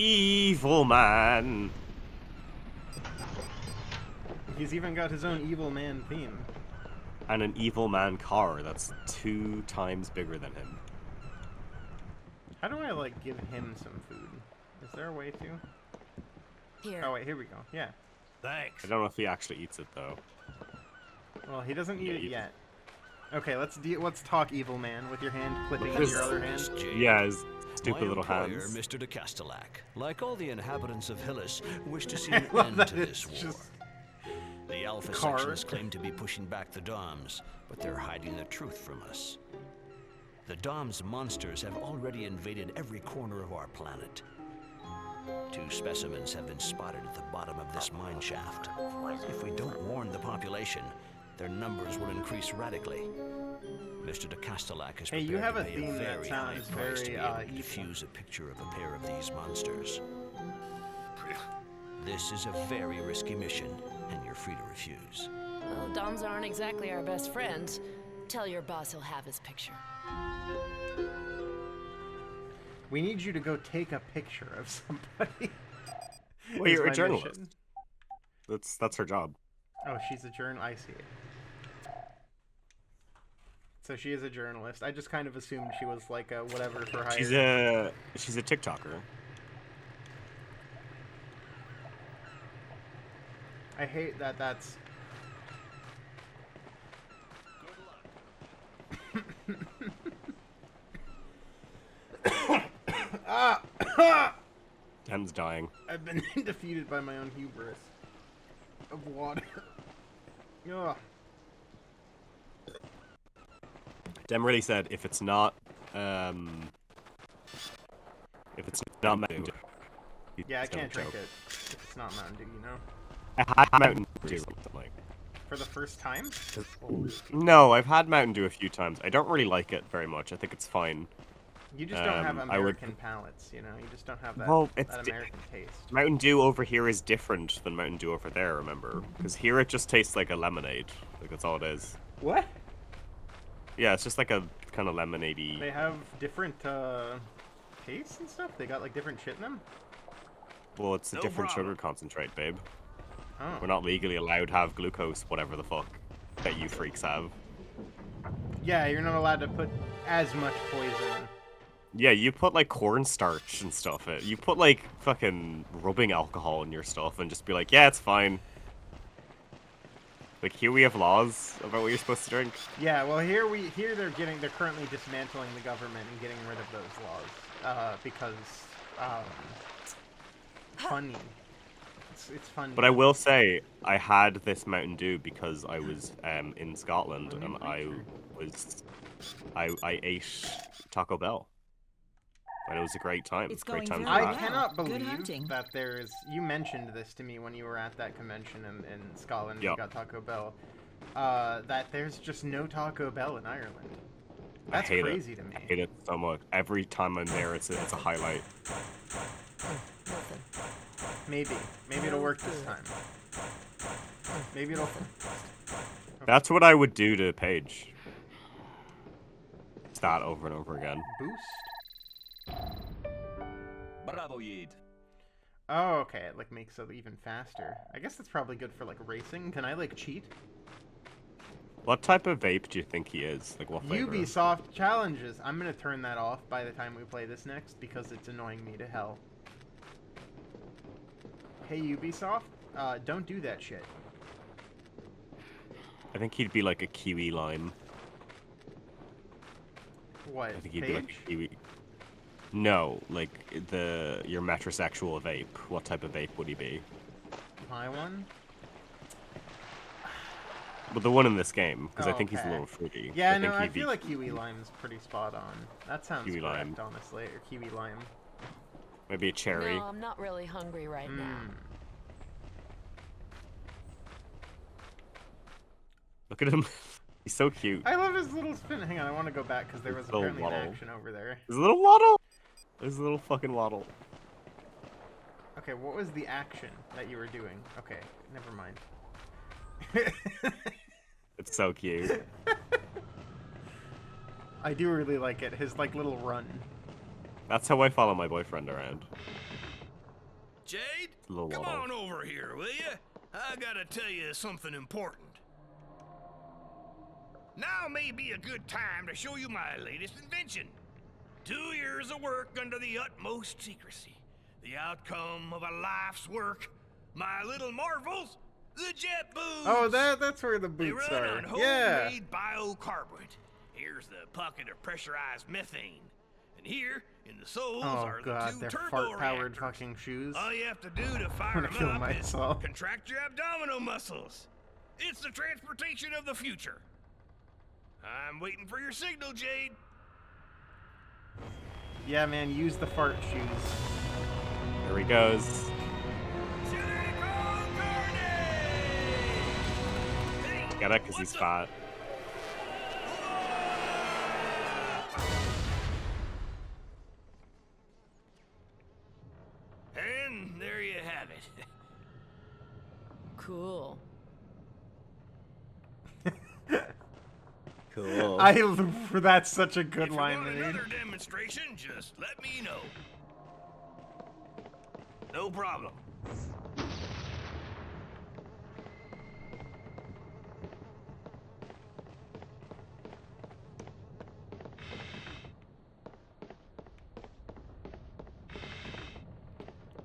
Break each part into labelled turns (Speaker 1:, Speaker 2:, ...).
Speaker 1: Evil man.
Speaker 2: He's even got his own evil man theme.
Speaker 1: And an evil man car that's 2 times bigger than him.
Speaker 2: How do I, like, give him some food? Is there a way to?
Speaker 3: Here.
Speaker 2: Oh, wait, here we go. Yeah.
Speaker 4: Thanks.
Speaker 1: I don't know if he actually eats it, though.
Speaker 2: Well, he doesn't eat
Speaker 1: Yeah,
Speaker 2: it
Speaker 1: you-
Speaker 2: yet. Okay, let's talk, evil man, with your hand clipping in
Speaker 1: This-
Speaker 2: your other hand.
Speaker 1: Yeah, his stupid
Speaker 4: My
Speaker 1: little
Speaker 4: employer,
Speaker 1: hands.
Speaker 4: Mr. de Castellac, like all the inhabitants of Hillis, wish to see an
Speaker 2: Well,
Speaker 4: end
Speaker 2: that
Speaker 4: to this
Speaker 2: is
Speaker 4: war.
Speaker 2: just
Speaker 4: The Alpha
Speaker 2: car.
Speaker 4: sections claim to be pushing back the Doms, but they're hiding the truth from us. The Dom's monsters have already invaded every corner of our planet. 2 specimens have been spotted at the bottom of this mine shaft. If we don't warn the population, their numbers will increase radically. Mr. de Castellac is
Speaker 2: Hey,
Speaker 4: prepared
Speaker 2: you have
Speaker 4: to
Speaker 2: a
Speaker 4: pay
Speaker 2: theme
Speaker 4: a
Speaker 2: that
Speaker 4: very high
Speaker 2: sounds
Speaker 4: price to
Speaker 2: very,
Speaker 4: be able to
Speaker 2: evil.
Speaker 4: defuse a picture of a pair of these monsters. This is a very risky mission, and you're free to refuse.
Speaker 3: Well, Doms aren't exactly our best friends. Tell your boss he'll have his picture.
Speaker 2: We need you to go take a picture of somebody.
Speaker 1: Well,
Speaker 2: is
Speaker 1: you're a
Speaker 2: my
Speaker 1: journalist.
Speaker 2: mission.
Speaker 1: That's her job.
Speaker 2: Oh, she's a journal. I see. So she is a journalist. I just kind of assumed she was like a whatever for hire.
Speaker 1: She's a TikToker.
Speaker 2: I hate that that's...
Speaker 1: Dem's dying.
Speaker 2: I've been defeated by my own hubris of water. Ugh.
Speaker 1: Dem really said if it's not Mountain Dew,
Speaker 2: Yeah, I
Speaker 1: he's gonna
Speaker 2: can't drink
Speaker 1: choke.
Speaker 2: it if it's not Mountain Dew, you know?
Speaker 1: I had Mountain Dew recently.
Speaker 2: For the first time?
Speaker 1: No, I've had Mountain Dew a few times. I don't really like it very much. I think it's fine.
Speaker 2: You just don't have
Speaker 1: I would-
Speaker 2: American palates, you know? You just don't have that,
Speaker 1: Well, it's
Speaker 2: that American taste.
Speaker 1: Mountain Dew over here is different than Mountain Dew over there, remember? Because here it just tastes like a lemonade. Like, that's all it is.
Speaker 2: What?
Speaker 1: Yeah, it's just like a kind of lemonade-y.
Speaker 2: They have different, tastes and stuff? They got, like, different shit in them?
Speaker 1: Well, it's a
Speaker 4: No
Speaker 1: different
Speaker 4: problem.
Speaker 1: sugar concentrate, babe.
Speaker 2: Oh.
Speaker 1: We're not legally allowed to have glucose, whatever the fuck that you freaks have.
Speaker 2: Yeah, you're not allowed to put as much poison.
Speaker 1: Yeah, you put like cornstarch and stuff. You put like fucking rubbing alcohol in your stuff and just be like, yeah, it's fine. Like here we have laws about what you're supposed to drink.
Speaker 2: Yeah, well here they're currently dismantling the government and getting rid of those laws. Because funny. It's funny.
Speaker 1: But I will say I had this Mountain Dew because I was in Scotland and I ate Taco Bell. And it was a great time.
Speaker 5: It's
Speaker 1: Great
Speaker 5: going
Speaker 1: time.
Speaker 5: very
Speaker 2: I
Speaker 5: well.
Speaker 2: cannot
Speaker 5: Good
Speaker 2: believe
Speaker 5: hunting.
Speaker 2: that there's... You mentioned this to me when you were at that convention in Scotland.
Speaker 1: Yeah.
Speaker 2: You got Taco Bell. That there's just no Taco Bell in Ireland. That's
Speaker 1: I hate
Speaker 2: crazy
Speaker 1: it.
Speaker 2: to me.
Speaker 1: I hate it so much. Every time I'm there, it's a highlight.
Speaker 3: Nothing.
Speaker 2: Maybe it'll work this time. Maybe it'll...
Speaker 1: That's what I would do to Paige. Start over and over again.
Speaker 2: Boost?
Speaker 6: Bravo, Yid.
Speaker 2: Oh, okay. It like makes it even faster. I guess that's probably good for like racing. Can I like cheat?
Speaker 1: What type of vape do you think he is? Like what flavor?
Speaker 2: Ubisoft challenges. I'm gonna turn that off by the time we play this next because it's annoying me to hell. Hey Ubisoft, don't do that shit.
Speaker 1: I think he'd be like a kiwi lime.
Speaker 2: What?
Speaker 1: I think he'd
Speaker 2: Page?
Speaker 1: be like a kiwi. No, like your metrosexual vape. What type of vape would he be?
Speaker 2: My one?
Speaker 1: Well, the one in this game, because I
Speaker 2: Oh,
Speaker 1: think he's a
Speaker 2: okay.
Speaker 1: little fruity.
Speaker 2: Yeah,
Speaker 1: think
Speaker 2: no, I
Speaker 1: he'd be
Speaker 2: feel like Kiwi Lime's pretty spot on. That sounds
Speaker 1: Kiwi
Speaker 2: correct,
Speaker 1: Lime.
Speaker 2: honestly. Or Kiwi Lime.
Speaker 1: maybe a cherry.
Speaker 3: No, I'm not really hungry right now.
Speaker 2: Mm.
Speaker 1: Look at him. He's so cute.
Speaker 2: I love his little spin. Hang on, I want to go back because there was
Speaker 1: His little
Speaker 2: apparently an
Speaker 1: waddle.
Speaker 2: action over there.
Speaker 1: His little waddle. His little fucking waddle.
Speaker 2: Okay, what was the action that you were doing? Okay, never mind.
Speaker 1: It's so cute.
Speaker 2: I do really like it. His like little run.
Speaker 1: That's how I follow my boyfriend around.
Speaker 5: Jade,
Speaker 1: a little
Speaker 5: come
Speaker 1: while.
Speaker 5: on over here, will you? I gotta tell you something important. Now may be a good time to show you my latest invention. 2 years of work under the utmost secrecy. The outcome of a life's work. My little marvels, the jet boots.
Speaker 2: Oh, that's where the
Speaker 5: They
Speaker 2: boots
Speaker 5: run
Speaker 2: are.
Speaker 5: on
Speaker 2: Yeah.
Speaker 5: homemade biocarburet. Here's the pocket of pressurized methane. And here, in the soles,
Speaker 2: Oh
Speaker 5: are
Speaker 2: god,
Speaker 5: the 2
Speaker 2: they're
Speaker 5: turbo
Speaker 2: fart-powered
Speaker 5: reactors.
Speaker 2: fucking shoes.
Speaker 5: All you have to do to fire
Speaker 2: gonna
Speaker 5: them
Speaker 2: kill
Speaker 5: up
Speaker 2: myself.
Speaker 5: is contract your abdominal muscles. It's the transportation of the future. I'm waiting for your signal, Jade.
Speaker 2: Yeah, man, use the fart shoes.
Speaker 1: There he goes.
Speaker 5: Silicon Carnage!
Speaker 1: Get it? Because he's fat.
Speaker 5: And there you have it.
Speaker 3: Cool.
Speaker 1: Cool.
Speaker 2: That's such a good
Speaker 5: If you
Speaker 2: line
Speaker 5: want
Speaker 2: to read.
Speaker 5: another demonstration, just let me know. No problem.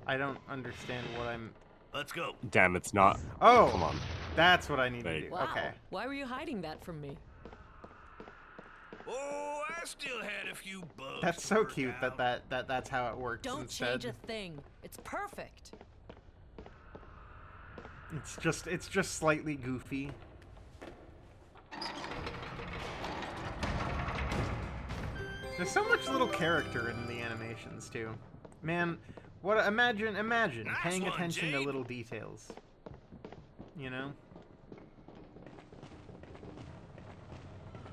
Speaker 2: I don't understand what I'm...
Speaker 5: Let's go.
Speaker 1: Damn, it's not.
Speaker 2: Oh!
Speaker 1: Come on.
Speaker 2: That's what I need to
Speaker 1: Wait.
Speaker 2: do.
Speaker 3: Wow.
Speaker 2: Okay.
Speaker 3: Why were you hiding that from me?
Speaker 5: Oh, I still had a few bugs.
Speaker 2: That's
Speaker 5: to
Speaker 2: so
Speaker 5: work
Speaker 2: cute
Speaker 5: out.
Speaker 2: that's how it works
Speaker 3: Don't
Speaker 2: instead.
Speaker 3: change a thing. It's perfect.
Speaker 2: It's just slightly goofy. There's so much little character in the animations too. Man, imagine
Speaker 5: Nice
Speaker 2: paying
Speaker 5: one,
Speaker 2: attention to
Speaker 5: Jade.
Speaker 2: little details. You know?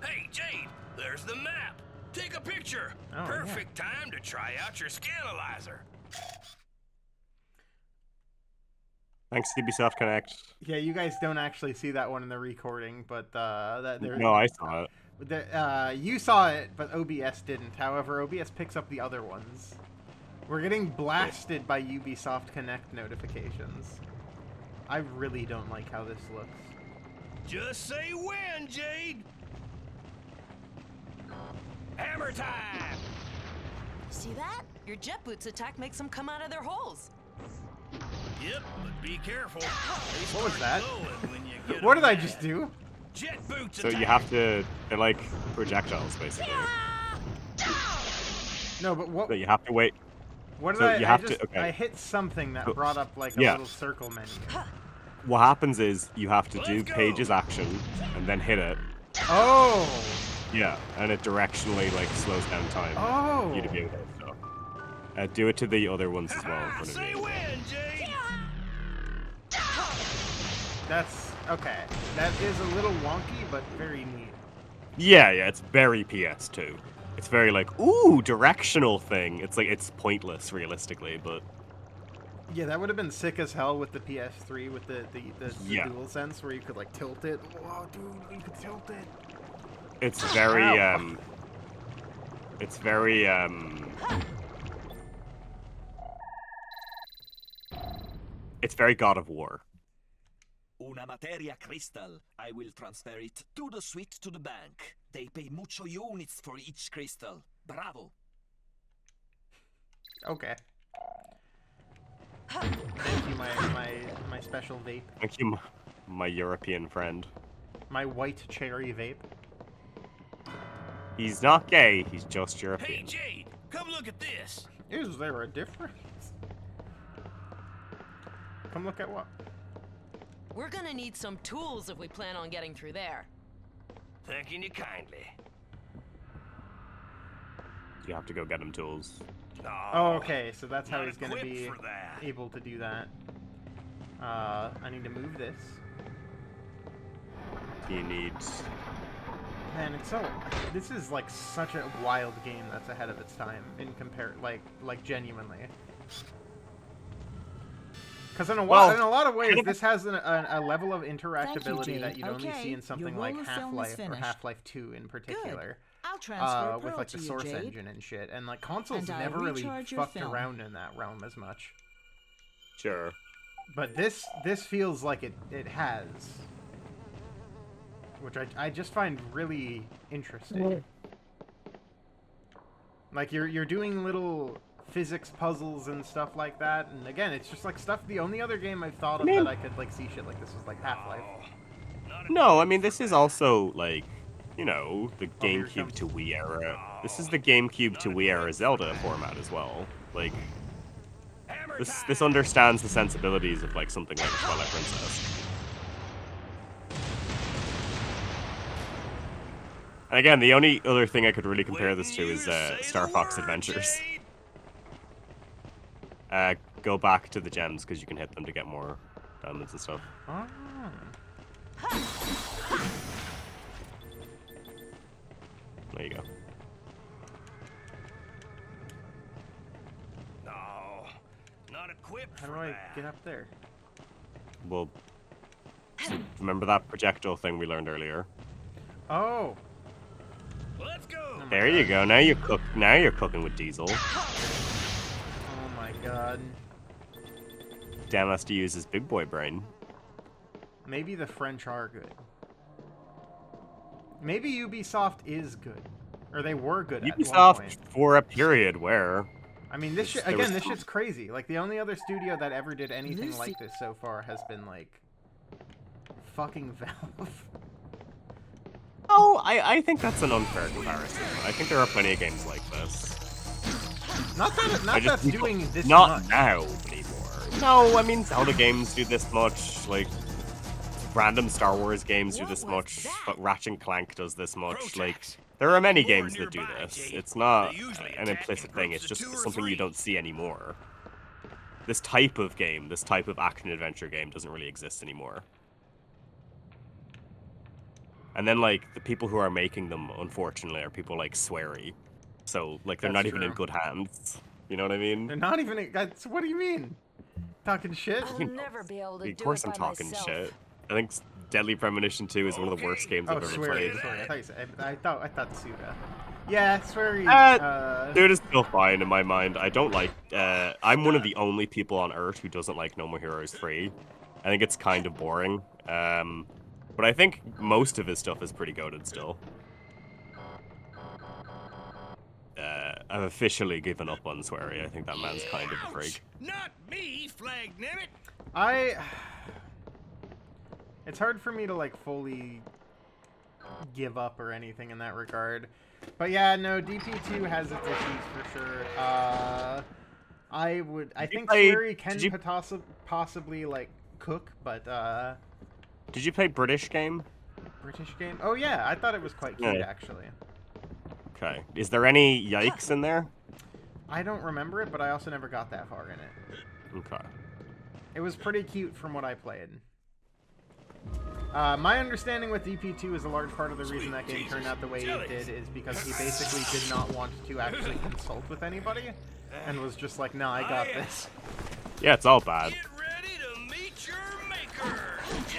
Speaker 5: Hey, Jade, there's the map. Take a picture.
Speaker 2: Oh, yeah.
Speaker 5: Perfect time to try out your scanalyzer.
Speaker 1: Thanks, Ubisoft Connect.
Speaker 2: Yeah, you guys don't actually see that one in the recording, but
Speaker 1: No, I saw it.
Speaker 2: you saw it, but OBS didn't. However, OBS picks up the other ones. We're getting blasted by Ubisoft Connect notifications. I really don't like how this looks.
Speaker 5: Just say when, Jade. Hammer time.
Speaker 3: See that? Your jet boots attack makes them come out of their holes.
Speaker 5: Yep, but be careful. They
Speaker 2: What was
Speaker 5: start
Speaker 2: that?
Speaker 5: glowing when you get
Speaker 2: What
Speaker 5: them
Speaker 2: did I
Speaker 5: mad.
Speaker 2: just do?
Speaker 5: Jet boots
Speaker 1: So
Speaker 5: attack.
Speaker 1: you have to. They're like projectiles, basically.
Speaker 2: No, but what?
Speaker 1: So you have to wait.
Speaker 2: What did
Speaker 1: so
Speaker 2: I?
Speaker 1: you
Speaker 2: I
Speaker 1: have to-
Speaker 2: just
Speaker 1: okay.
Speaker 2: I hit something that
Speaker 1: So-
Speaker 2: brought up like a
Speaker 1: yeah.
Speaker 2: little circle menu.
Speaker 1: What happens is you have to do
Speaker 5: Let's go.
Speaker 1: Paige's action and then hit it.
Speaker 2: Oh.
Speaker 1: Yeah, and it directionally like slows down time
Speaker 2: Oh.
Speaker 1: for you to be able to do stuff. Do it to the other ones as well. in front of
Speaker 5: Say
Speaker 1: you.
Speaker 5: when, Jade.
Speaker 2: That's okay. That is a little wonky, but very neat.
Speaker 1: Yeah, it's very PS2. It's very like, ooh, directional thing. It's like, it's pointless, realistically, but
Speaker 2: Yeah, that would have been sick as hell with the PS3 with the
Speaker 1: Yeah.
Speaker 2: DualSense where you could like tilt it. Whoa, dude, you could tilt it.
Speaker 1: it's very,
Speaker 2: Ow.
Speaker 1: it's very, it's very God of War.
Speaker 6: Una materia crystal. I will transfer it to the suite to the bank. They pay mucho units for each crystal. Bravo.
Speaker 2: Okay. Thank you, my special vape.
Speaker 1: Thank you, my European friend.
Speaker 2: My white cherry vape.
Speaker 1: He's not gay, he's just
Speaker 5: Hey,
Speaker 1: European.
Speaker 5: Jade, come look at this.
Speaker 2: Is there a difference? Come look at what?
Speaker 3: We're gonna need some tools if we plan on getting through there.
Speaker 5: Thanking you kindly.
Speaker 1: You have to go get him tools.
Speaker 2: Oh, okay, so that's how
Speaker 5: not
Speaker 2: he's gonna
Speaker 5: equipped
Speaker 2: be
Speaker 5: for that.
Speaker 2: able to do that. I need to move this.
Speaker 1: You need...
Speaker 2: Man, it's so. This is like such a wild game that's ahead of its time in like genuinely. Because in a lot of ways, this has a level of interactability
Speaker 7: Jade.
Speaker 2: that you'd only
Speaker 7: Okay,
Speaker 2: see in something
Speaker 7: your
Speaker 2: like
Speaker 7: roll of film is
Speaker 2: Half-Life or
Speaker 7: finished.
Speaker 2: Half-Life 2 in particular.
Speaker 7: I'll transfer
Speaker 2: With
Speaker 7: Pearl
Speaker 2: like
Speaker 7: to
Speaker 2: the
Speaker 7: you,
Speaker 2: Source
Speaker 7: Jade.
Speaker 2: engine and shit, and like consoles
Speaker 7: And I'll
Speaker 2: never really
Speaker 7: recharge your
Speaker 2: fucked
Speaker 7: film.
Speaker 2: around in that realm as much.
Speaker 1: Sure.
Speaker 2: But this feels like it has, which I just find really interesting. Like you're doing little physics puzzles and stuff like that, and again, it's just like stuff. The only other game I've thought of that I could like see shit like this was like Half-Life.
Speaker 1: No, I mean this is also like, you know, the
Speaker 2: Oh, here
Speaker 1: GameCube
Speaker 2: comes-
Speaker 1: to Wii era. This is the GameCube to Wii era Zelda format as well. Like this understands the sensibilities of like something like Twilight Princess. And again, the only other thing I could really compare this to is Star Fox Adventures. Go back to the gems because you can hit them to get more diamonds and stuff.
Speaker 2: Oh.
Speaker 1: There you go.
Speaker 5: No, not equipped
Speaker 2: How do
Speaker 5: for
Speaker 2: I
Speaker 5: that.
Speaker 2: get up there?
Speaker 1: Well, so remember that projectile thing we learned earlier?
Speaker 2: Oh.
Speaker 5: Let's go.
Speaker 1: There you go. Now you cook. Now you're cooking with Diesel.
Speaker 2: Oh my god.
Speaker 1: Dan has to use his big boy brain.
Speaker 2: Maybe the French are good. Maybe Ubisoft is good. Or they were good at one
Speaker 1: Ubisoft
Speaker 2: point.
Speaker 1: for a period where
Speaker 2: I mean, this shit,
Speaker 1: there was
Speaker 2: again, this
Speaker 1: some-
Speaker 2: shit's crazy. Like, the only other studio that ever did anything like this so far has been, like, fucking Valve.
Speaker 1: Oh, I think that's an unfair comparison. I think there are plenty of games like this.
Speaker 2: Not that,
Speaker 1: I
Speaker 2: not
Speaker 1: just
Speaker 2: that's doing this
Speaker 1: not
Speaker 2: much.
Speaker 1: now anymore. No, I mean Zelda games do this much. Like random Star Wars games do this much. But Ratchet and Clank does this much. Like there are many
Speaker 5: More
Speaker 1: games that do
Speaker 5: nearby,
Speaker 1: this.
Speaker 5: Jade.
Speaker 1: It's not
Speaker 5: They usually
Speaker 1: an
Speaker 5: attack
Speaker 1: implicit
Speaker 5: in
Speaker 1: thing.
Speaker 5: groups
Speaker 1: It's
Speaker 5: of
Speaker 1: just
Speaker 5: 2 or
Speaker 1: something you
Speaker 5: 3.
Speaker 1: don't see anymore. This type of game, this type of action adventure game, doesn't really exist anymore. And then, like, the people who are making them, unfortunately, are people like Swery. So, like, they're
Speaker 2: That's
Speaker 1: not even in
Speaker 2: true.
Speaker 1: good hands. You know what I mean?
Speaker 2: They're not even. That's, what do you mean? Talking shit?
Speaker 3: I'll never be able to
Speaker 1: Of
Speaker 3: do
Speaker 1: course
Speaker 3: it
Speaker 1: I'm
Speaker 3: by
Speaker 1: talking
Speaker 3: myself.
Speaker 1: shit. I think Deadly Premonition 2 is one of the worst games
Speaker 2: Oh,
Speaker 1: I've ever
Speaker 2: swear.
Speaker 1: played.
Speaker 2: Sorry, I thought you said. I thought Suda. Yeah, sweary.
Speaker 1: Dude, it's still fine in my mind. I don't like. I'm one of the only people on Earth who doesn't like No More Heroes 3. I think it's kind of boring. But I think most of his stuff is pretty goated still. I've officially given up on Swery. I think that man's kind of a freak.
Speaker 5: Not me, Flag Nemeth.
Speaker 2: It's hard for me to like fully give up or anything in that regard. But yeah, no, DP2 has its issues for sure. I think
Speaker 1: play-
Speaker 2: Swery can
Speaker 1: did you-
Speaker 2: possibly like cook, but
Speaker 1: Did you play British game?
Speaker 2: British game. Oh yeah, I thought it was quite cute
Speaker 1: Yeah.
Speaker 2: actually.
Speaker 1: Okay. Is there any yikes in there?
Speaker 2: I don't remember it, but I also never got that far in it.
Speaker 1: Okay.
Speaker 2: It was pretty cute from what I played. My understanding with DP2 is a large part of the reason that game turned out the way it did is because he basically did not want to actually consult with anybody and was just like, nah, I got this.
Speaker 1: Yeah, it's all bad.
Speaker 5: Get ready to meet your maker.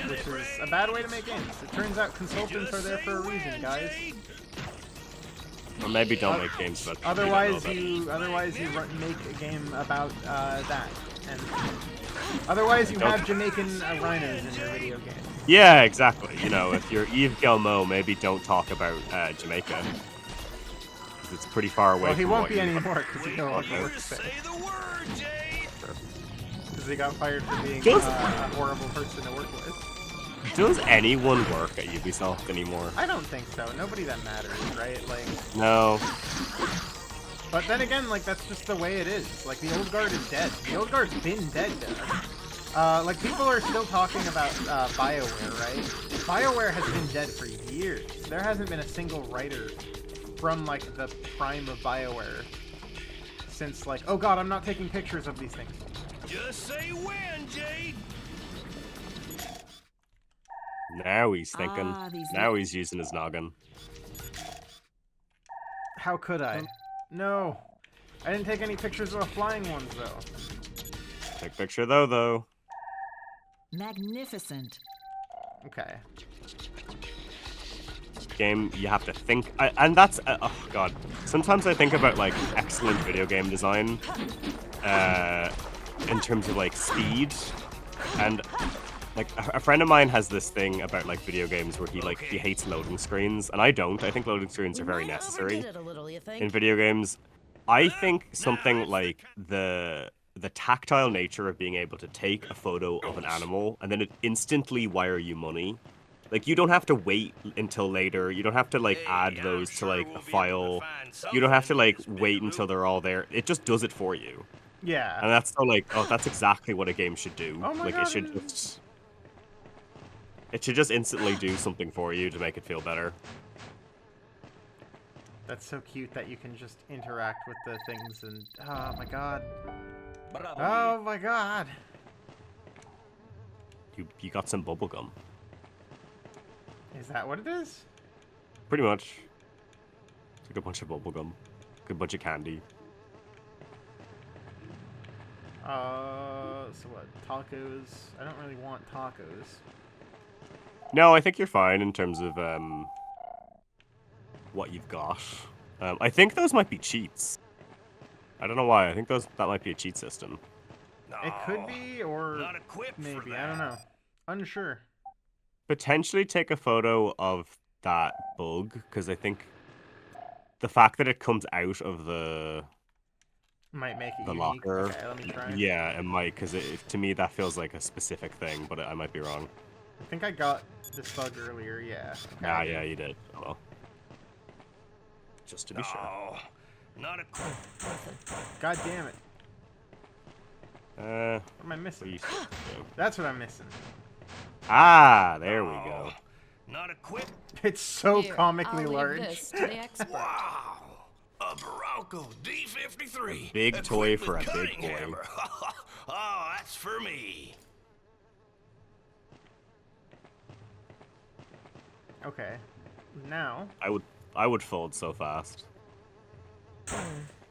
Speaker 2: Which is a bad way to make games. It turns out consultants are there for a reason, guys.
Speaker 1: Or maybe don't make games about
Speaker 2: Otherwise you make a game about that. And otherwise you have Jamaican rhinos in your video game.
Speaker 1: Yeah, exactly. You know, if you're Yves Guillemot, maybe don't talk about Jamaica. 'Cause it's pretty far away
Speaker 2: Well, he
Speaker 1: from
Speaker 2: won't
Speaker 1: what
Speaker 2: be
Speaker 1: you-
Speaker 2: anymore because he no longer works
Speaker 5: Say
Speaker 2: there.
Speaker 5: the word, Jade.
Speaker 2: Because he got fired for being
Speaker 1: Just-
Speaker 2: a horrible person to work with.
Speaker 1: Does anyone work at Ubisoft anymore?
Speaker 2: I don't think so. Nobody that matters, right? Like,
Speaker 1: No.
Speaker 2: but then again, like that's just the way it is. Like the old guard is dead. The old guard's been dead. Like people are still talking about BioWare, right? BioWare has been dead for years. There hasn't been a single writer from like the prime of BioWare since like, oh god, I'm not taking pictures of these things.
Speaker 5: Just say when, Jade.
Speaker 1: Now he's thinking.
Speaker 3: Ah, these
Speaker 1: Now he's using his noggin.
Speaker 2: How could I? No, I didn't take any pictures of the flying ones though.
Speaker 1: Take picture though.
Speaker 3: Magnificent.
Speaker 2: Okay.
Speaker 1: Game, you have to think, and that's oh god. Sometimes I think about like excellent video game design. in terms of like speed, and like a friend of mine has this thing about like video games where he hates loading screens, and I don't. I think loading screens are very necessary
Speaker 3: Overdid it a little, you think?
Speaker 1: in video games. I think something like the tactile nature of being able to take a photo of an animal and then it instantly wire you money. Like, you don't have to wait until later. You don't have to, like, add those to, like, a file. You don't have to, like, wait until they're all there. It just does it for you.
Speaker 2: Yeah.
Speaker 1: And that's so, like, oh, that's exactly what a game should do.
Speaker 2: Oh my
Speaker 1: like,
Speaker 2: God.
Speaker 1: it should just instantly do something for you to make it feel better.
Speaker 2: That's so cute that you can just interact with the things and... Oh my god.
Speaker 6: Bravo.
Speaker 2: Oh my god.
Speaker 1: You got some bubblegum.
Speaker 2: Is that what it is?
Speaker 1: Pretty much. It's like a bunch of bubblegum. A bunch of candy.
Speaker 2: So what? Tacos? I don't really want tacos.
Speaker 1: No, I think you're fine in terms of, what you've got. I think those might be cheats. I don't know why. I think that might be a cheat system.
Speaker 2: It could be, or
Speaker 5: Not equipped for
Speaker 2: maybe.
Speaker 5: that.
Speaker 2: I don't know. Unsure.
Speaker 1: Potentially take a photo of that bug, because I think the fact that it comes out of the
Speaker 2: Might make it
Speaker 1: the
Speaker 2: unique.
Speaker 1: locker,
Speaker 2: Okay, let me try.
Speaker 1: yeah, it might, because to me that feels like a specific thing, but I might be wrong.
Speaker 2: I think I got this bug earlier, yeah. Okay.
Speaker 1: Ah, yeah, you did. Oh, well. Just to be sure.
Speaker 5: No, not equipped.
Speaker 2: God damn it.
Speaker 1: What
Speaker 2: What am I
Speaker 1: are
Speaker 2: missing?
Speaker 1: you supposed to do?
Speaker 2: That's what I'm missing.
Speaker 1: Ah, there we go.
Speaker 5: Not equipped.
Speaker 2: It's so
Speaker 3: Here,
Speaker 2: comically
Speaker 3: I'll leave
Speaker 2: large.
Speaker 3: this to the expert.
Speaker 5: Wow. A Barocco D53.
Speaker 1: Big toy
Speaker 5: equipped
Speaker 1: for
Speaker 5: with
Speaker 1: a big
Speaker 5: cutting
Speaker 1: boy.
Speaker 5: hammer. Oh, that's for me.
Speaker 2: Okay. Now,
Speaker 1: I would fold so fast.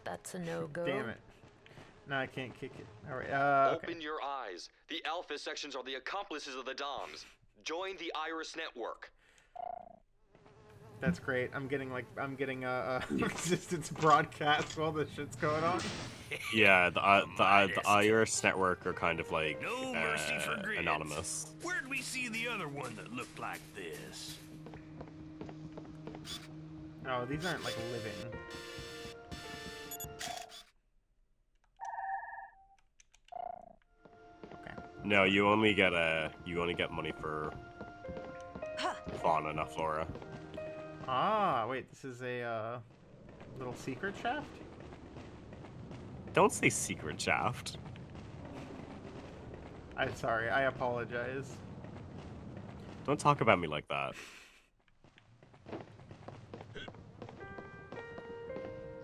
Speaker 3: That's a no-go.
Speaker 2: damn it. No, I can't kick it. Alright, okay.
Speaker 7: Open your eyes. The Alpha sections are the accomplices of the DOMs. Join the Iris network.
Speaker 2: That's great. I'm getting a resistance broadcast while this shit's going on.
Speaker 1: Yeah, the Iris network are kind of like
Speaker 5: No mercy for grids.
Speaker 1: anonymous.
Speaker 5: Where'd we see the other one that looked like this?
Speaker 2: Oh, these aren't like living. Okay.
Speaker 1: No, you only get money for fauna, not flora.
Speaker 2: Ah, wait, this is a little secret shaft?
Speaker 1: Don't say secret shaft.
Speaker 2: I'm sorry, I apologize.
Speaker 1: Don't talk about me like that.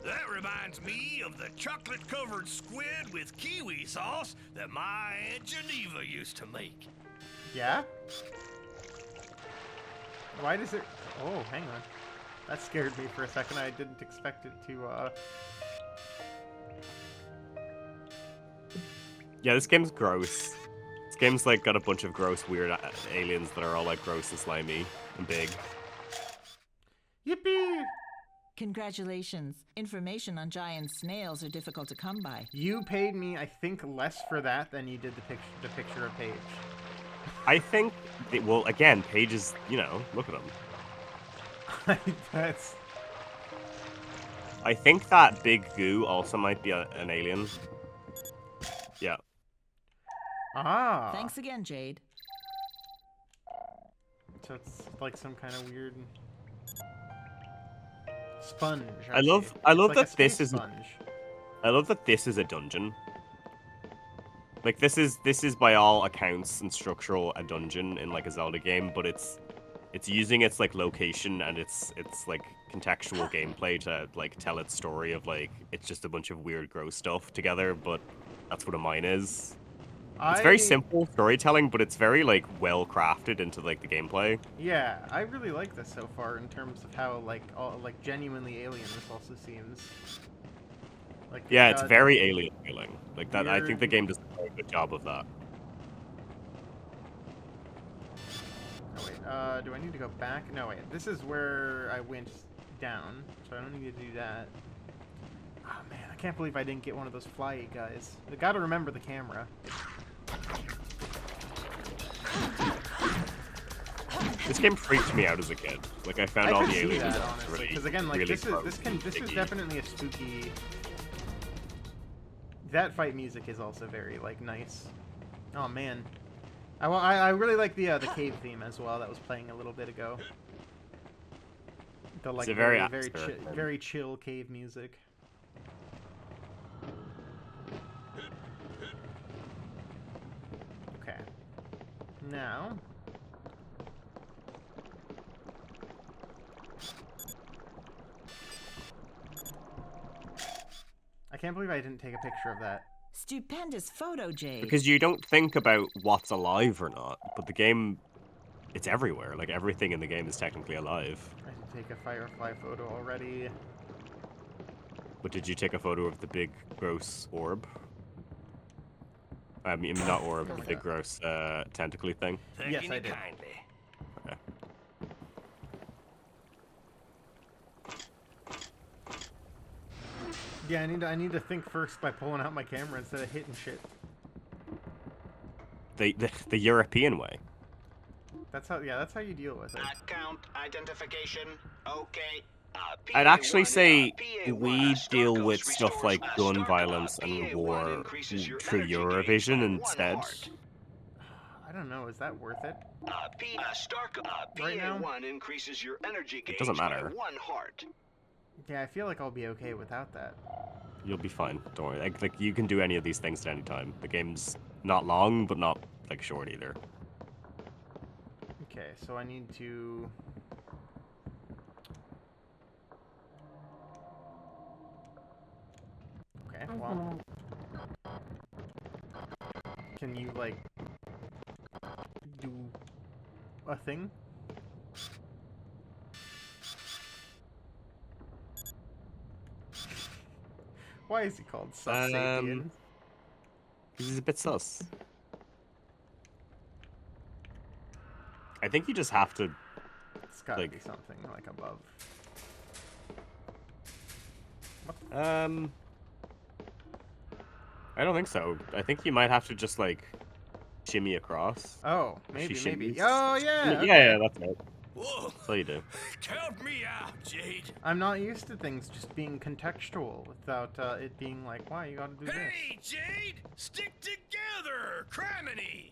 Speaker 5: That reminds me of the chocolate-covered squid with kiwi sauce that my Aunt Geneva used to make.
Speaker 2: Yeah? Why does it... Oh, hang on. That scared me for a second. I didn't expect it to,
Speaker 1: Yeah, this game's gross. This game's like got a bunch of gross, weird aliens that are all like gross and slimy and big.
Speaker 2: Yippee!
Speaker 8: Congratulations. Information on giant snails are difficult to come by.
Speaker 2: You paid me, I think, less for that than you did the picture of Paige.
Speaker 1: I think, well, again, Paige is, you know, look at him.
Speaker 2: That's...
Speaker 1: I think that big goo also might be an alien. Yeah.
Speaker 2: Ah!
Speaker 8: Thanks again, Jade.
Speaker 2: So it's like some kind of weird... sponge.
Speaker 1: I love
Speaker 2: see.
Speaker 1: that
Speaker 2: It's like a
Speaker 1: this
Speaker 2: space
Speaker 1: is
Speaker 2: sponge.
Speaker 1: I love that this is a dungeon. Like this is by all accounts and structural a dungeon in like a Zelda game, but it's using its like location and its like contextual gameplay to like tell its story of like it's just a bunch of weird gross stuff together, but that's what a mine is. It's very simple storytelling, but it's very like well crafted into like the gameplay.
Speaker 2: Yeah, I really like this so far in terms of how like genuinely alien this also seems. Like
Speaker 1: Yeah, it's
Speaker 2: got-
Speaker 1: very alien feeling. Like that, I think
Speaker 2: Weird.
Speaker 1: the game does a very good job of that.
Speaker 2: Oh, wait, do I need to go back? No, wait. This is where I went down, so I don't need to do that. Oh man, I can't believe I didn't get one of those flyy guys. I gotta remember the camera.
Speaker 1: This game freaked me out as a kid. Like I found
Speaker 2: I
Speaker 1: all
Speaker 2: could
Speaker 1: the
Speaker 2: see
Speaker 1: aliens
Speaker 2: that, honestly,
Speaker 1: really,
Speaker 2: because again, like
Speaker 1: really
Speaker 2: this is
Speaker 1: icky.
Speaker 2: definitely a spooky. That fight music is also very like nice. Oh man, I really like the cave theme as well that was playing a little bit ago. The like
Speaker 1: It's a very
Speaker 2: very chill cave music. Okay. Now. I can't believe I didn't take a picture of that.
Speaker 8: Stupendous photo, Jade.
Speaker 1: Because you don't think about what's alive or not, but the game, it's everywhere. Like everything in the game is technically alive.
Speaker 2: I did take a Firefly photo already.
Speaker 1: But did you take a photo of the big gross orb? I mean, not orb, the big gross tentacly thing.
Speaker 2: Yes, I did.
Speaker 5: Kindly.
Speaker 1: Okay.
Speaker 2: Yeah, I need to think first by pulling out my camera instead of hitting shit.
Speaker 1: The European way.
Speaker 2: That's how you deal with it.
Speaker 6: Account identification. Okay.
Speaker 1: I'd actually say we deal with stuff like gun violence and war through Eurovision instead.
Speaker 2: I don't know, is that worth it?
Speaker 6: Right
Speaker 2: now?
Speaker 6: Increases your energy
Speaker 1: It doesn't matter.
Speaker 6: 1 heart.
Speaker 2: Yeah, I feel like I'll be okay without that.
Speaker 1: You'll be fine. Don't worry. Like you can do any of these things at any time. The game's not long, but not like short either.
Speaker 2: Okay, so I need to... Okay, well... Can you, like... do... a thing? Why is he called Sus Sapien?
Speaker 1: He's a bit sus. I think you just have to.
Speaker 2: It's gotta
Speaker 1: like-
Speaker 2: be something like above.
Speaker 1: I don't think so. I think you might have to just like shimmy across.
Speaker 2: Oh, maybe.
Speaker 1: shimmies.
Speaker 2: Oh, yeah. okay.
Speaker 1: Yeah, that's it.
Speaker 5: Whoa!
Speaker 1: That's all you do.
Speaker 5: Count me out, Jade.
Speaker 2: I'm not used to things just being contextual without it being like, why you gotta do this?
Speaker 5: Hey, Jade! Stick together, criminy!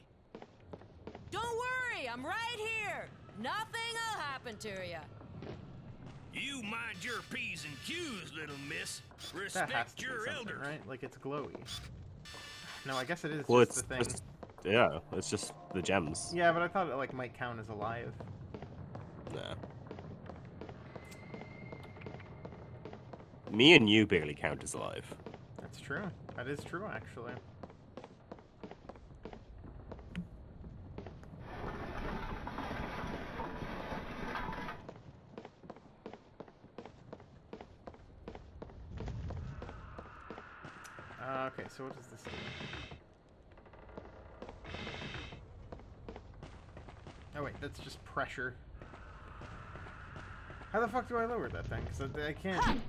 Speaker 3: Don't worry, I'm right here. Nothing'll happen to you.
Speaker 5: You mind your P's and Q's, little miss.
Speaker 2: That has
Speaker 5: Respect
Speaker 2: to be
Speaker 5: your
Speaker 2: something,
Speaker 5: elders.
Speaker 2: right? Like it's glowy. No, I guess it is
Speaker 1: Well,
Speaker 2: just
Speaker 1: it's
Speaker 2: the thing.
Speaker 1: just, yeah, it's just the gems.
Speaker 2: Yeah, but I thought it like might count as alive.
Speaker 1: Nah. Me and you barely count as alive.
Speaker 2: That's true. That is true, actually. Okay, so what does this do? Oh wait, that's just pressure. How the fuck do I lower that thing? Because I can't...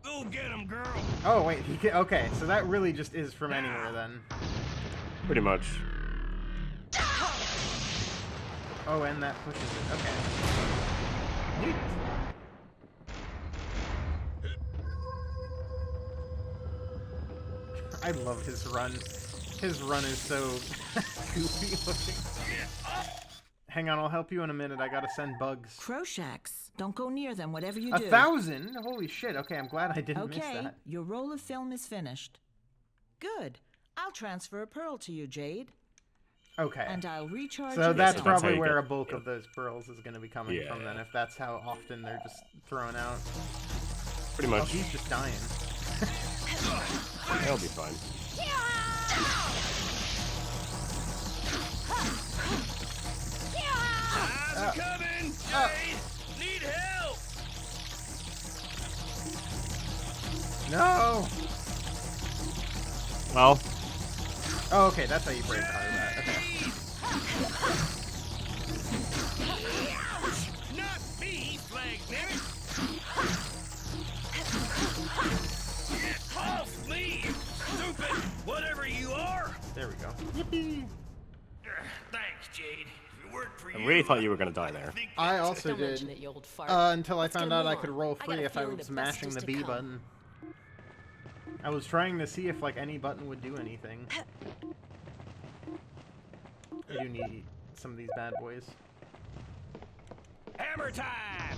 Speaker 5: Go get him, girl.
Speaker 2: Oh wait, he can... Okay, so that really just is from anywhere then.
Speaker 1: Pretty much.
Speaker 2: Oh, and that pushes it. Okay. Neat. I love his run. His run is so goofy looking. Hang on, I'll help you in a minute. I gotta send bugs.
Speaker 8: Crowshacks. Don't go near them, whatever you do.
Speaker 2: 1,000? Holy shit. Okay, I'm glad I didn't miss
Speaker 8: Okay,
Speaker 2: that.
Speaker 8: your roll of film is finished. Good. I'll transfer a pearl to you, Jade.
Speaker 2: Okay.
Speaker 8: And I'll recharge
Speaker 2: So
Speaker 8: your
Speaker 2: that's
Speaker 8: film.
Speaker 1: how
Speaker 2: probably
Speaker 1: you
Speaker 2: where
Speaker 1: get-
Speaker 2: a bulk of those pearls is gonna be coming from then,
Speaker 1: Yeah.
Speaker 2: if that's how often they're just thrown out.
Speaker 1: Pretty
Speaker 2: Oh,
Speaker 1: much.
Speaker 2: he's just dying.
Speaker 1: That'll be fine.
Speaker 5: Eyes are coming, Jade. Need help.
Speaker 2: No!
Speaker 1: Well,
Speaker 2: Oh, okay, that's how you break out of that. Okay.
Speaker 5: Not me, flag
Speaker 2: There we go. Yippee!
Speaker 5: Thanks, Jade. If it weren't for
Speaker 1: I
Speaker 5: you,
Speaker 1: really thought you were gonna die there.
Speaker 5: think
Speaker 2: I
Speaker 5: that's-
Speaker 2: also
Speaker 3: Don't mention
Speaker 2: did.
Speaker 3: it, you old fart.
Speaker 2: Until I
Speaker 3: Let's
Speaker 2: found
Speaker 3: get
Speaker 2: out I
Speaker 3: along.
Speaker 2: could roll
Speaker 3: I
Speaker 2: free
Speaker 3: got a
Speaker 2: if I
Speaker 3: feeling
Speaker 2: was
Speaker 3: the best
Speaker 2: mashing
Speaker 3: is
Speaker 2: the
Speaker 3: to
Speaker 2: B
Speaker 3: come.
Speaker 2: button. I was trying to see if like any button would do anything. I do need some of these bad boys.
Speaker 5: Hammer time!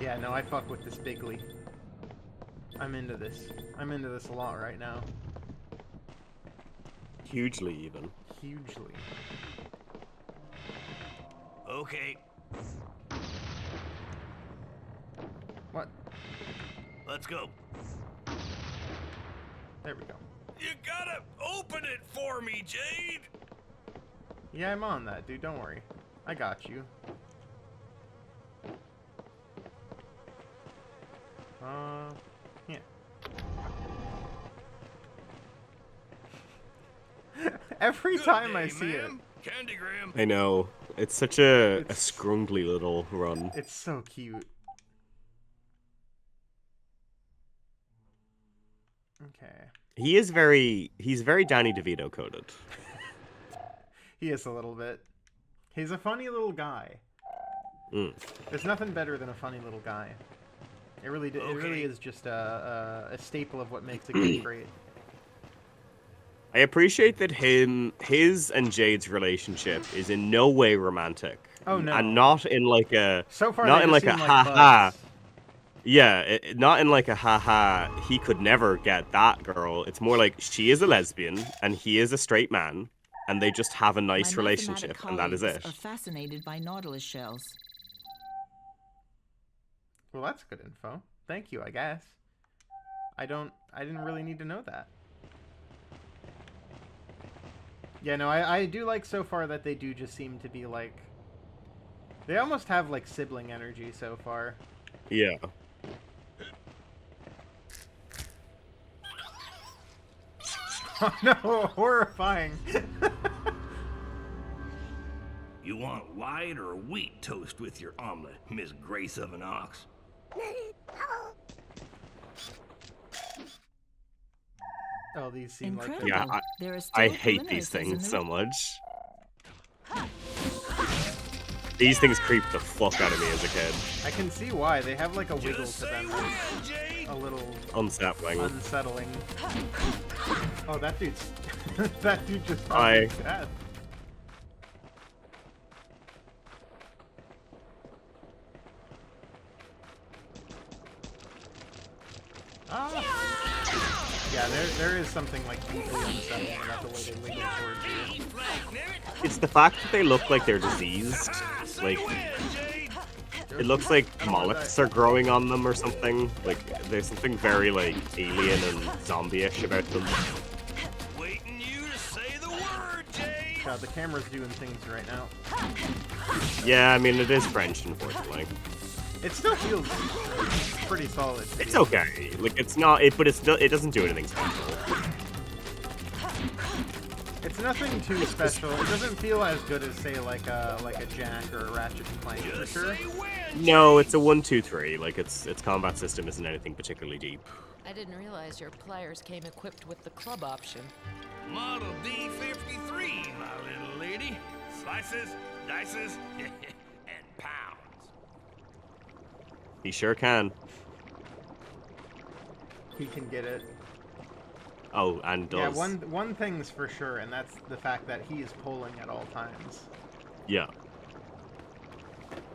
Speaker 2: Yeah, no, I fuck with this bigly. I'm into this. I'm into this a lot right now.
Speaker 1: Hugely even.
Speaker 2: Hugely.
Speaker 5: Okay,
Speaker 2: What?
Speaker 5: let's go.
Speaker 2: There we go.
Speaker 5: You gotta open it for me, Jade!
Speaker 2: Yeah, I'm on that, dude. Don't worry. I got you. Yeah. Every
Speaker 5: Good
Speaker 2: time I
Speaker 5: day,
Speaker 2: see it,
Speaker 5: ma'am. Candygram.
Speaker 1: I know. It's such a
Speaker 2: It's-
Speaker 1: scrungly little run.
Speaker 2: it's so cute. Okay.
Speaker 1: He's very Danny DeVito coded.
Speaker 2: He is a little bit. He's a funny little guy.
Speaker 1: Mm.
Speaker 2: There's nothing better than a funny little guy. It really, it really
Speaker 5: Okay.
Speaker 2: is just a staple of what makes a game great.
Speaker 1: I appreciate that his and Jade's relationship is in no way romantic.
Speaker 2: Oh, no.
Speaker 1: And not in like a
Speaker 2: So far,
Speaker 1: not
Speaker 2: they
Speaker 1: in
Speaker 2: just
Speaker 1: like a
Speaker 2: seem
Speaker 1: ha-ha.
Speaker 2: buds.
Speaker 1: Yeah, not in like a haha, he could never get that girl. It's more like she is a lesbian and he is a straight man, and they just have a nice
Speaker 8: My
Speaker 1: relationship,
Speaker 8: mathematic
Speaker 1: and that is
Speaker 8: colleagues
Speaker 1: it.
Speaker 8: are fascinated by nautilus shells.
Speaker 2: Well, that's good info. Thank you, I guess. I didn't really need to know that. Yeah, no, I do like so far that they do just seem to be like... They almost have like sibling energy so far.
Speaker 1: Yeah.
Speaker 2: Oh no, horrifying.
Speaker 5: You want white or wheat toast with your omelet, Miss Grace of an Ox?
Speaker 2: Oh, these seem like...
Speaker 8: Incredible.
Speaker 1: Yeah,
Speaker 8: There are
Speaker 1: I
Speaker 8: still
Speaker 1: hate these
Speaker 8: glimmers in
Speaker 1: things
Speaker 8: the
Speaker 1: so much. These things creep the fuck out of me as a kid.
Speaker 2: I can see why. They have like a wiggle
Speaker 5: Just
Speaker 2: to
Speaker 5: say
Speaker 2: them
Speaker 5: when,
Speaker 2: that's
Speaker 5: Jade!
Speaker 2: a little
Speaker 1: Unsettling.
Speaker 2: unsettling. Oh, that dude's... that dude just
Speaker 1: Hi.
Speaker 2: fell to death. Ah. Yeah, there is something like deeply unsettling about the way they wiggle towards you.
Speaker 1: It's the fact that they look like they're diseased. Like, it looks like mollusks are growing on them or something. Like, there's something very, like, alien and zombie-ish about them.
Speaker 5: Waiting you to say the word, Jade!
Speaker 2: God, the camera's doing things right now.
Speaker 1: Yeah, I mean, it is French, unfortunately.
Speaker 2: It still feels pretty solid. to
Speaker 1: It's
Speaker 2: me.
Speaker 1: okay. Like, it's not, but it's still, it doesn't do anything special.
Speaker 2: It's nothing too special. It doesn't feel as good as, say, like a Jack or a Ratchet and Clank for sure.
Speaker 1: No, it's a 1, 2, 3. Like, its combat system isn't anything particularly deep.
Speaker 3: I didn't realize your pliers came equipped with the club option.
Speaker 5: Model D53, my little lady. Slices, dices, and pounds.
Speaker 1: He sure can.
Speaker 2: He can get it.
Speaker 1: Oh, and
Speaker 2: Yeah,
Speaker 1: does.
Speaker 2: one thing's for sure, and that's the fact that he is pulling at all times.
Speaker 1: Yeah.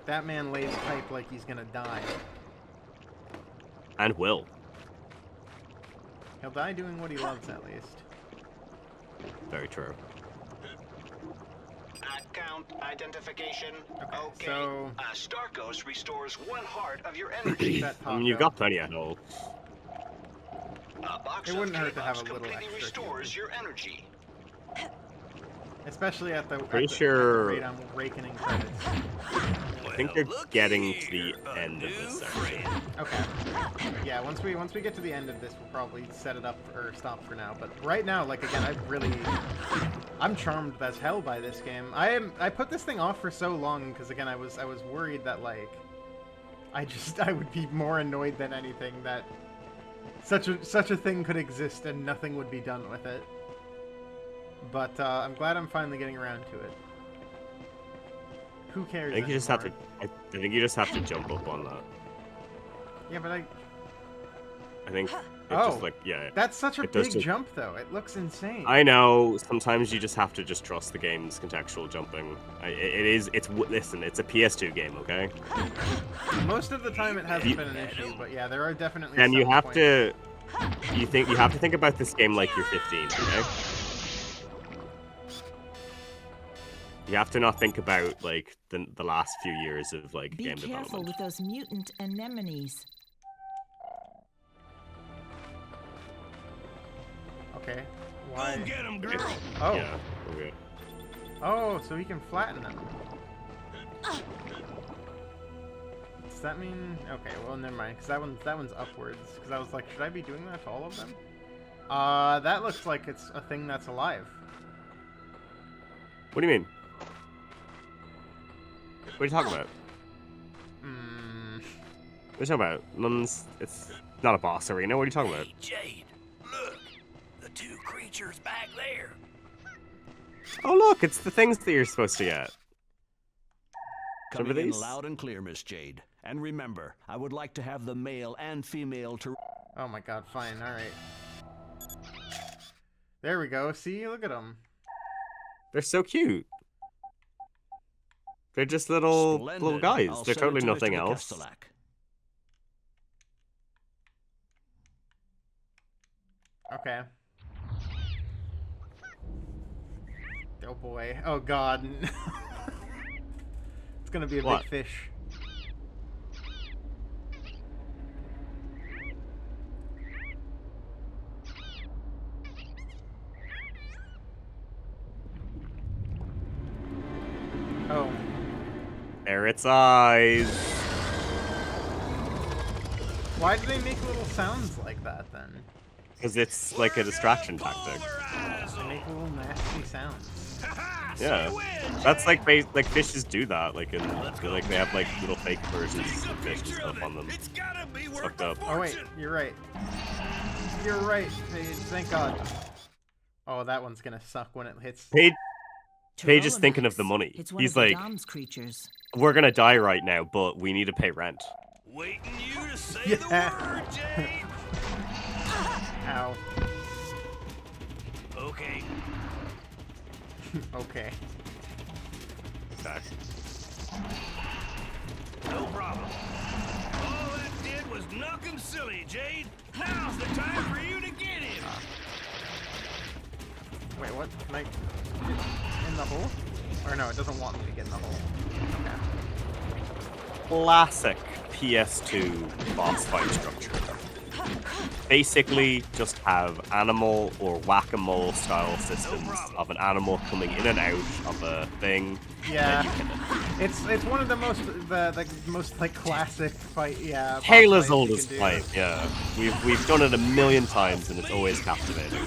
Speaker 2: That man lays pipe like he's gonna die.
Speaker 1: And will.
Speaker 2: He'll die doing what he loves, at least.
Speaker 1: Very true.
Speaker 9: Account identification. Okay.
Speaker 2: so-
Speaker 9: Starkos restores 1 heart of your
Speaker 2: Keep
Speaker 9: energy.
Speaker 2: that
Speaker 1: I mean, you've
Speaker 2: taco.
Speaker 1: got plenty at home.
Speaker 9: A box
Speaker 2: It wouldn't
Speaker 9: of
Speaker 2: hurt to have
Speaker 9: K-Bucks
Speaker 2: a little
Speaker 9: completely
Speaker 2: extra
Speaker 9: restores your energy.
Speaker 2: Especially at the,
Speaker 1: Pretty
Speaker 2: at the
Speaker 1: sure-
Speaker 2: rate I'm raking in credits.
Speaker 1: I think they're getting to the end of this section.
Speaker 2: Okay. Yeah, once we get to the end of this, we'll probably set it up or stop for now. But right now, like again, I'm charmed as hell by this game. I put this thing off for so long because again, I was worried that like I would be more annoyed than anything that Such a thing could exist and nothing would be done with it. But I'm glad I'm finally getting around to it. Who cares?
Speaker 1: I think you just have to. I think you just have to jump up on that.
Speaker 2: Yeah, but I
Speaker 1: think. It
Speaker 2: Oh,
Speaker 1: just, like, yeah.
Speaker 2: that's such a
Speaker 1: it does
Speaker 2: big
Speaker 1: just-
Speaker 2: jump, though. It looks insane.
Speaker 1: I know. Sometimes you just have to just trust the game's contextual jumping. Listen, it's a PS2 game, okay?
Speaker 2: Most of the time, it hasn't been an issue, but yeah, there are definitely.
Speaker 1: And you
Speaker 2: some
Speaker 1: have
Speaker 2: points.
Speaker 1: to. You have to think about this game like you're 15, okay? You have to not think about like the last few years of like
Speaker 8: Be
Speaker 1: game
Speaker 8: careful
Speaker 1: development.
Speaker 8: with those mutant anemones.
Speaker 2: Okay. Why?
Speaker 5: Go get him, girl.
Speaker 2: Oh.
Speaker 1: Yeah. Okay.
Speaker 2: Oh, so he can flatten them. Does that mean? Okay, well, never mind. Cause that one's upwards. Cause I was like, should I be doing that to all of them? That looks like it's a thing that's alive.
Speaker 1: What do you mean? What are you talking about?
Speaker 2: Hmm.
Speaker 1: What are you talking about? It's not a boss arena. What are you talking about?
Speaker 5: Hey, Jade, look. The two creatures back there.
Speaker 1: Oh look, it's the things that you're supposed to get.
Speaker 4: Coming
Speaker 1: Remember
Speaker 4: in
Speaker 1: these?
Speaker 4: loud and clear, Miss Jade. And remember, I would like to have the male and female to...
Speaker 2: Oh my god, fine, alright. There we go, see? Look at them.
Speaker 1: They're so cute. They're just little
Speaker 4: Splendid.
Speaker 1: guys.
Speaker 4: I'll
Speaker 1: They're
Speaker 4: send it
Speaker 1: totally
Speaker 4: to
Speaker 1: nothing
Speaker 4: Mr.
Speaker 1: else.
Speaker 4: Castellac.
Speaker 2: Okay. Oh boy. Oh god. It's gonna be a
Speaker 1: What?
Speaker 2: big fish. Oh.
Speaker 1: There its eyes.
Speaker 2: Why do they make little sounds like that then?
Speaker 1: Because it's like a distraction tactic.
Speaker 2: They make little nasty sounds.
Speaker 1: Yeah. That's like fishes do that. Like they have like little fake versions of fish and stuff on them.
Speaker 5: It's gotta be worth
Speaker 1: Fucked
Speaker 5: a
Speaker 1: up.
Speaker 2: Oh wait,
Speaker 5: fortune.
Speaker 2: you're right. You're right, Paige. Thank God. Oh, that one's gonna suck when it hits.
Speaker 1: Paige is thinking of the money.
Speaker 8: It's one
Speaker 1: He's
Speaker 8: of the
Speaker 1: like,
Speaker 8: Dom's creatures.
Speaker 1: we're gonna die right now, but we need to pay rent.
Speaker 5: Waiting you to say
Speaker 2: Yeah.
Speaker 5: the word, Jade.
Speaker 2: Ow.
Speaker 5: Okay.
Speaker 2: Okay.
Speaker 1: Okay.
Speaker 5: No problem. All that did was knock him silly, Jade. Now's the time for you to get him.
Speaker 2: Wait, what? Can I get in the hole? Or no, it doesn't want me to get in the hole. Okay.
Speaker 1: Classic PS2 boss fight structure. Basically, just have animal or whack-a-mole style systems of an animal coming in and out of a thing.
Speaker 2: Yeah.
Speaker 1: And then you can
Speaker 2: It's one of the most like classic fight. Yeah. boss
Speaker 1: Halo's
Speaker 2: fights you
Speaker 1: oldest
Speaker 2: can do.
Speaker 1: fight, yeah. We've done it a million times and it's always captivating.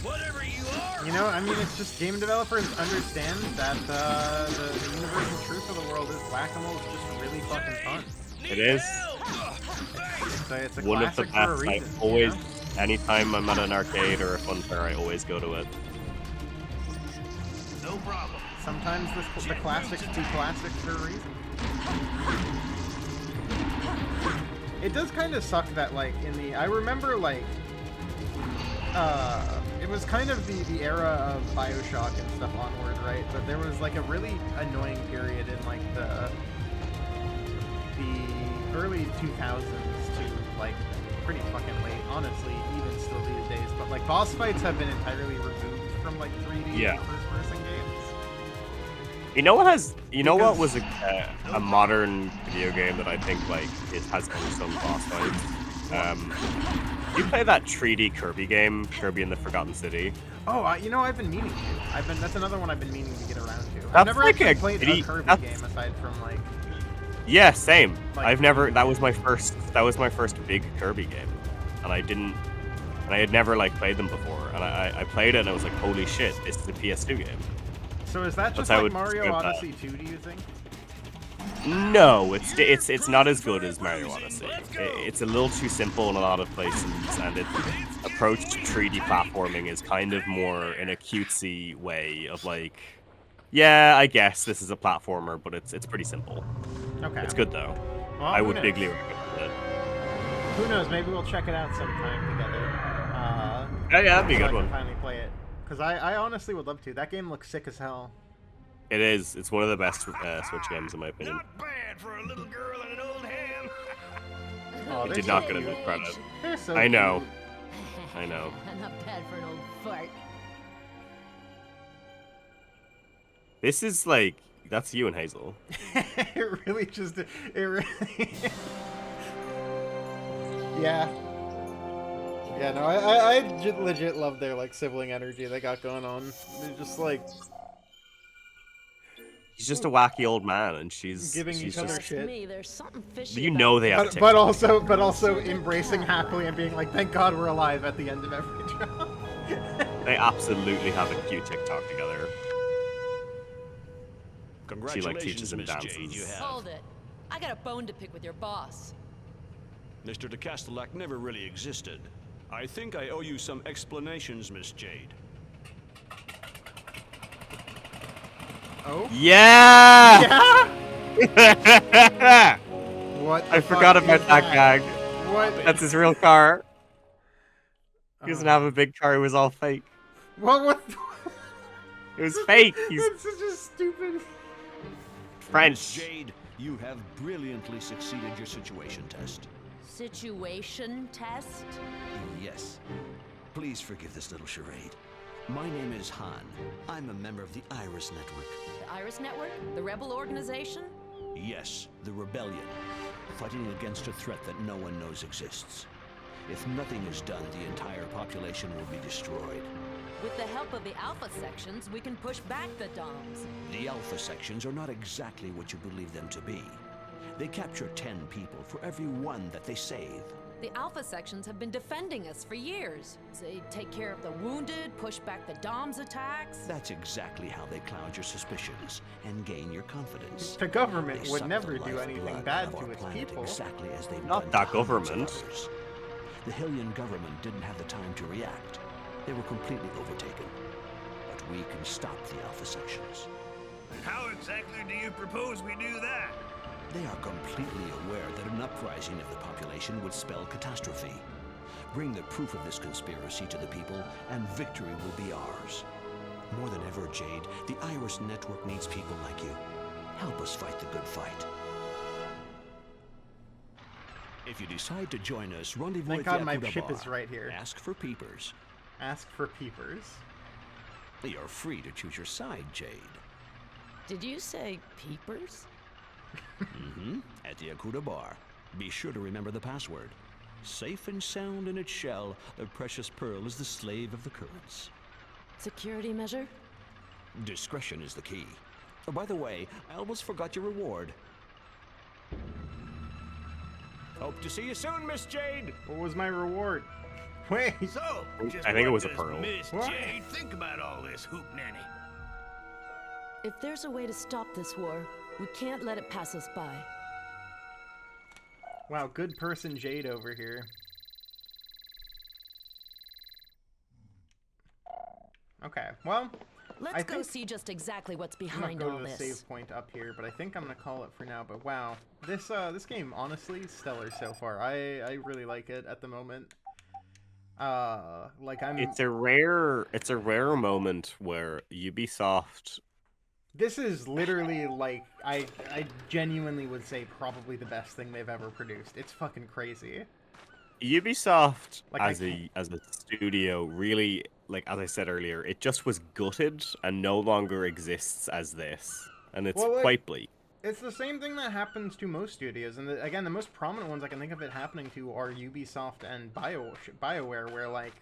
Speaker 5: Whatever you are.
Speaker 2: You know, I mean, it's just game developers understand that the universal truth of the world is whack-a-mole is just really fucking fun.
Speaker 1: It is
Speaker 2: So it's a
Speaker 1: one of the
Speaker 2: classic for a
Speaker 1: best. I
Speaker 2: reason.
Speaker 1: always,
Speaker 2: you know?
Speaker 1: anytime I'm at an arcade or a fun fair, I always go to it.
Speaker 5: No problem.
Speaker 2: Sometimes the classics do classics for a reason. It does kind of suck that, like, I remember, like, it was kind of the era of BioShock and stuff onward, right? But there was, like, a really annoying period in, like, the early 2000s to, like, pretty fucking late, honestly, even still these days. But, like, boss fights have been entirely removed from, like, 3D
Speaker 1: Yeah.
Speaker 2: first-person games.
Speaker 1: You know what was a modern video game that I think like it has some boss fights. You play that 3D Kirby game, Kirby and the Forgotten City?
Speaker 2: Oh, you know, I've been meaning to. That's another one I've been meaning to get around to. I've
Speaker 1: That's
Speaker 2: never
Speaker 1: like
Speaker 2: actually
Speaker 1: a
Speaker 2: played
Speaker 1: giddy-
Speaker 2: a Kirby
Speaker 1: that's-
Speaker 2: game aside from like.
Speaker 1: Yeah, same.
Speaker 2: Like-
Speaker 1: I've never. That was my first big Kirby game, and I had never like played them before, and I played it and I was like, holy shit, this is a PS2 game.
Speaker 2: So is that just
Speaker 1: how I
Speaker 2: like
Speaker 1: would
Speaker 2: Mario
Speaker 1: describe that.
Speaker 2: Odyssey 2? Do you think?
Speaker 1: No, it's not as good as Mario Odyssey. It's a little too simple in a lot of places, and its approach to 3D platforming is kind of more in a cutesy way of like, yeah, I guess this is a platformer, but it's pretty simple.
Speaker 2: Okay.
Speaker 1: It's good though.
Speaker 2: Well,
Speaker 1: I
Speaker 2: who
Speaker 1: would
Speaker 2: knows?
Speaker 1: bigly recommend it.
Speaker 2: Who knows? Maybe we'll check it out sometime together.
Speaker 1: Yeah, that'd be a
Speaker 2: so
Speaker 1: good
Speaker 2: I can
Speaker 1: one.
Speaker 2: finally play it. Because I honestly would love to. That game looks sick as hell.
Speaker 1: It is. It's one of the best Switch games in my opinion.
Speaker 5: Not bad for a little girl and an old ham.
Speaker 2: Oh,
Speaker 1: It
Speaker 2: they're
Speaker 1: did
Speaker 2: so
Speaker 1: not get
Speaker 2: cute.
Speaker 1: enough credit.
Speaker 2: They're so
Speaker 1: I know.
Speaker 2: cute.
Speaker 1: I know.
Speaker 3: Not bad for an old fart.
Speaker 2: That's
Speaker 1: you and Hazel.
Speaker 2: it really just... It really... Yeah. Yeah, no, I legit love their, like, sibling energy they got going on. They're just, like...
Speaker 1: He's just a wacky old man, and she's
Speaker 2: Giving
Speaker 1: she's
Speaker 2: each other
Speaker 1: just,
Speaker 2: shit.
Speaker 3: Me, there's something fishy.
Speaker 1: You
Speaker 3: about
Speaker 1: know they have a
Speaker 2: But
Speaker 1: TikTok.
Speaker 2: also embracing happily and being like, thank God we're alive at the end of every job.
Speaker 1: They absolutely have a cute TikTok together.
Speaker 4: Congratulations,
Speaker 1: teaches him
Speaker 4: Miss
Speaker 1: dances.
Speaker 4: Jade, you have.
Speaker 3: Hold it. I got a bone to pick with your boss.
Speaker 4: Mr. de Castellac never really existed. I think I owe you some explanations, Miss Jade.
Speaker 2: Oh?
Speaker 1: Yeah!
Speaker 2: Yeah? What the
Speaker 1: I forgot
Speaker 2: fuck
Speaker 1: about
Speaker 2: is
Speaker 1: that gag.
Speaker 2: What?
Speaker 1: That's his real car. He doesn't
Speaker 2: Oh.
Speaker 1: have a big car. It was all fake.
Speaker 2: What?
Speaker 1: It was fake. He's
Speaker 2: It's such a stupid...
Speaker 4: Miss
Speaker 1: French.
Speaker 4: Jade, you have brilliantly succeeded your situation test.
Speaker 3: Situation test?
Speaker 4: Yes. Please forgive this little charade. My name is Han. I'm a member of the Iris Network.
Speaker 3: The Iris Network? The rebel organization?
Speaker 4: Yes, the rebellion. Fighting against a threat that no one knows exists. If nothing is done, the entire population will be destroyed.
Speaker 3: With the help of the Alpha sections, we can push back the DOMs.
Speaker 4: The Alpha sections are not exactly what you believe them to be. They capture 10 people for every one that they save.
Speaker 3: The Alpha sections have been defending us for years. They take care of the wounded, push back the DOMs attacks.
Speaker 4: That's exactly how they cloud your suspicions and gain your confidence.
Speaker 2: The government
Speaker 4: They
Speaker 2: would
Speaker 4: suck
Speaker 2: never
Speaker 4: the
Speaker 2: do anything
Speaker 4: lifeblood
Speaker 2: bad
Speaker 4: out of
Speaker 2: to
Speaker 4: our
Speaker 2: its
Speaker 4: planet
Speaker 2: people.
Speaker 4: Exactly as they've
Speaker 1: Not
Speaker 4: done
Speaker 1: that
Speaker 4: to hundreds of
Speaker 1: government.
Speaker 4: others. The Hylian government didn't have the time to react. They were completely overtaken. But we can stop the Alpha sections.
Speaker 5: How exactly do you propose we do that?
Speaker 4: They are completely aware that an uprising of the population would spell catastrophe. Bring the proof of this conspiracy to the people, and victory will be ours. More than ever, Jade, the Iris Network needs people like you. Help us fight the good fight. If you decide to join us, rendezvous
Speaker 2: Thank
Speaker 4: at
Speaker 2: God
Speaker 4: the
Speaker 2: my
Speaker 4: Akuda
Speaker 2: ship
Speaker 4: Bar.
Speaker 2: is right here.
Speaker 4: Ask for peepers.
Speaker 2: Ask for peepers.
Speaker 4: You're free to choose your side, Jade.
Speaker 3: Did you say peepers?
Speaker 4: At the Akuda Bar. Be sure to remember the password. Safe and sound in its shell, the precious pearl is the slave of the currents.
Speaker 3: Security measure?
Speaker 4: Discretion is the key. Oh, by the way, I almost forgot your reward. Hope to see you soon, Miss Jade.
Speaker 2: What was my reward? Wait.
Speaker 5: So, just
Speaker 1: I think it
Speaker 5: what
Speaker 1: was a
Speaker 5: does
Speaker 1: pearl.
Speaker 5: Miss
Speaker 2: What?
Speaker 5: Jade think about all this hoop nanny?
Speaker 3: If there's a way to stop this war, we can't let it pass us by.
Speaker 2: Wow, good person Jade over here. Okay, well,
Speaker 3: Let's
Speaker 2: I
Speaker 3: go
Speaker 2: think-
Speaker 3: see just exactly what's
Speaker 2: I'm gonna
Speaker 3: behind
Speaker 2: go
Speaker 3: all
Speaker 2: to the
Speaker 3: this.
Speaker 2: save point up here, but I think I'm gonna call it for now. But wow, this game honestly stellar so far. I really like it at the moment. Like I'm.
Speaker 1: It's a rare moment where Ubisoft.
Speaker 2: This is literally like I genuinely would say probably the best thing they've ever produced. It's fucking crazy.
Speaker 1: Ubisoft
Speaker 2: Like,
Speaker 1: as a studio really, like as I said earlier, it just was gutted and no longer exists as this, and it's
Speaker 2: Well, like-
Speaker 1: quite bleak.
Speaker 2: It's the same thing that happens to most studios, and again, the most prominent ones I can think of it happening to are Ubisoft and BioWare, where like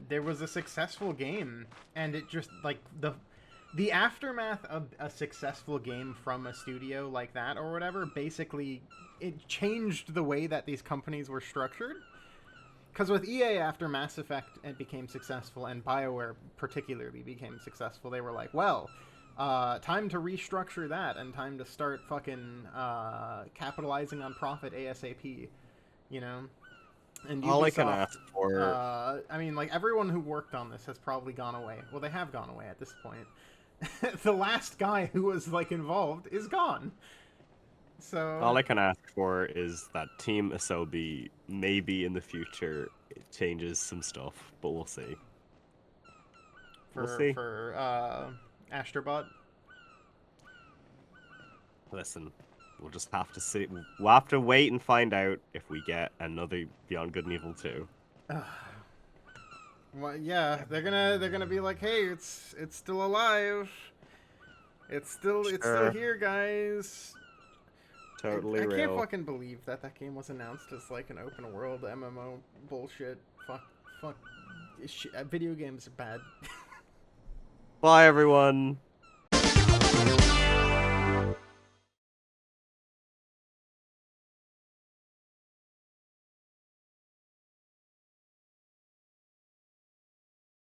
Speaker 2: there was a successful game, and it just like the aftermath of a successful game from a studio like that or whatever, basically it changed the way that these companies were structured. Because with EA, after Mass Effect it became successful, and BioWare particularly became successful, they were like, well, time to restructure that and time to start fucking capitalizing on profit ASAP. You know. And
Speaker 1: All I can
Speaker 2: Ubisoft,
Speaker 1: ask for.
Speaker 2: I mean, like, everyone who worked on this has probably gone away. Well, they have gone away at this point. The last guy who was, like, involved is gone. So...
Speaker 1: All I can ask for is that Team Asobi maybe in the future changes some stuff, but we'll see. We'll see.
Speaker 2: For Astrobot?
Speaker 1: Listen, we'll just have to see. We'll have to wait and find out if we get another Beyond Good and Evil 2.
Speaker 2: Well, yeah, they're gonna be like, hey, it's still alive. It's still here, guys.
Speaker 1: Totally
Speaker 2: I
Speaker 1: real.
Speaker 2: can't fucking believe that game was announced as like an open world MMO bullshit. Fuck. Video games are bad.
Speaker 1: Bye, everyone.